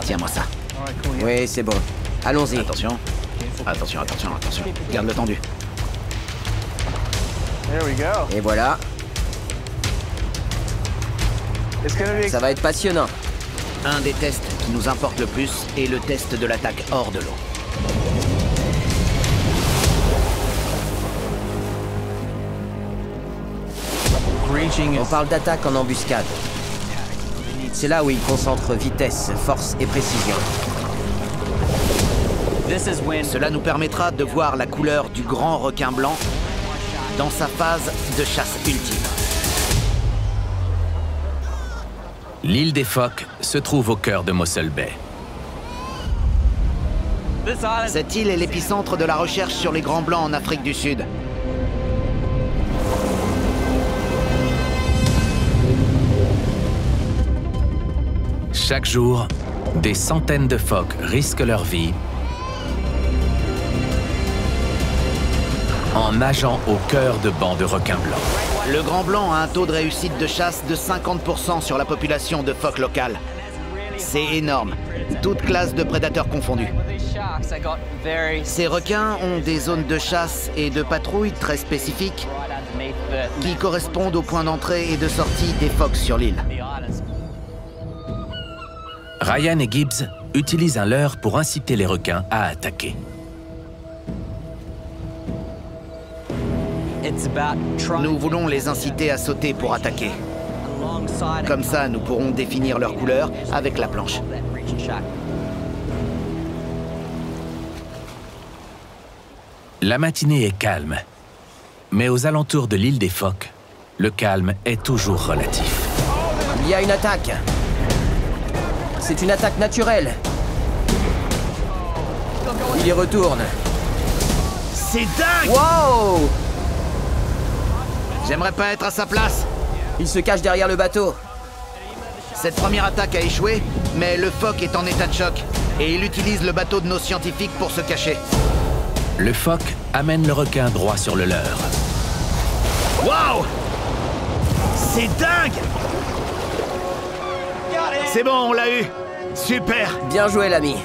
Tiens-moi ça. Oui, c'est bon. Allons-y. Attention. Attention. Garde le tendu. Et voilà. Ça va être passionnant. Un des tests qui nous importe le plus est le test de l'attaque hors de l'eau. On parle d'attaque en embuscade. C'est là où il concentre vitesse, force et précision. Cela nous permettra de voir la couleur du grand requin blanc dans sa phase de chasse ultime. L'île des Phoques se trouve au cœur de Mossel Bay. Cette île est l'épicentre de la recherche sur les grands blancs en Afrique du Sud. Chaque jour, des centaines de phoques risquent leur vie en nageant au cœur de bancs de requins blancs. Le grand blanc a un taux de réussite de chasse de 50% sur la population de phoques locales. C'est énorme, toutes classes de prédateurs confondues. Ces requins ont des zones de chasse et de patrouille très spécifiques qui correspondent aux points d'entrée et de sortie des phoques sur l'île. Ryan et Gibbs utilisent un leurre pour inciter les requins à attaquer. Nous voulons les inciter à sauter pour attaquer. Comme ça, nous pourrons définir leur couleur avec la planche. La matinée est calme, mais aux alentours de l'île des Phoques, le calme est toujours relatif. Il y a une attaque. C'est une attaque naturelle. Il y retourne. C'est dingue! Wow! J'aimerais pas être à sa place. Il se cache derrière le bateau. Cette première attaque a échoué, mais le phoque est en état de choc. Et il utilise le bateau de nos scientifiques pour se cacher. Le phoque amène le requin droit sur le leurre. Waouh! C'est dingue! C'est bon, on l'a eu. Super! Bien joué, l'ami.